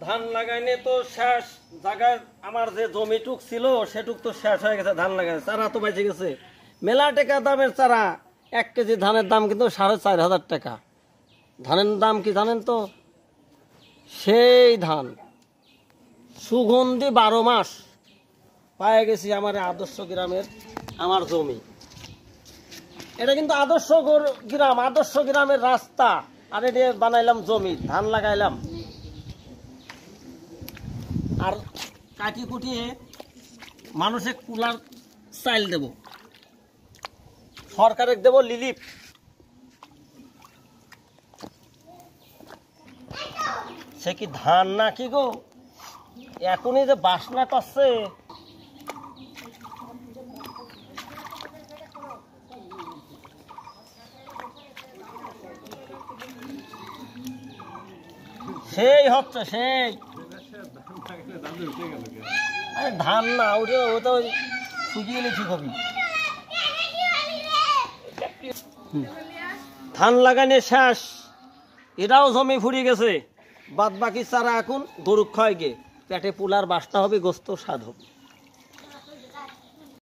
ধান লাগাইনে তো শেষ জায়গায় আমার যে জমিটুক ছিল সেটুক তো শেষ হয়ে গেছে। ধান লাগাই চারা তো বেঁচে গেছে মেলা টাকা দামের চারা। 1 কেজি ধানের দাম কিন্তু 4,500 টাকা। ধানের দাম কি জানেন তো? সেই ধান সুগন্ধি 12 মাস পায়ে গেছি আমার আদর্শ গ্রামের আমার জমি। এটা কিন্তু আদর্শ গ্রাম, আদর্শ গ্রামের রাস্তা। আর এটা বানাইলাম জমি, ধান লাগাইলাম আর কাটি কুটিয়ে মানুষে কুলার চাইল দেব, সরকারের দেব লিলিপ। সে কি ধান না কি গো? এখনই যে বাসনা করছে। সেই হচ্ছে সেই ধান না ওটা, ওটা শুকিয়ে গেলে ঠিক হবে। ধান লাগানো শেষ, এটাও জমি ফুরিয়ে গেছে। বাদ বাকি চারা এখন গরু খায় গে, পেটে পুলার বাসটা হবে, গোস্ত স্বাদ হবে।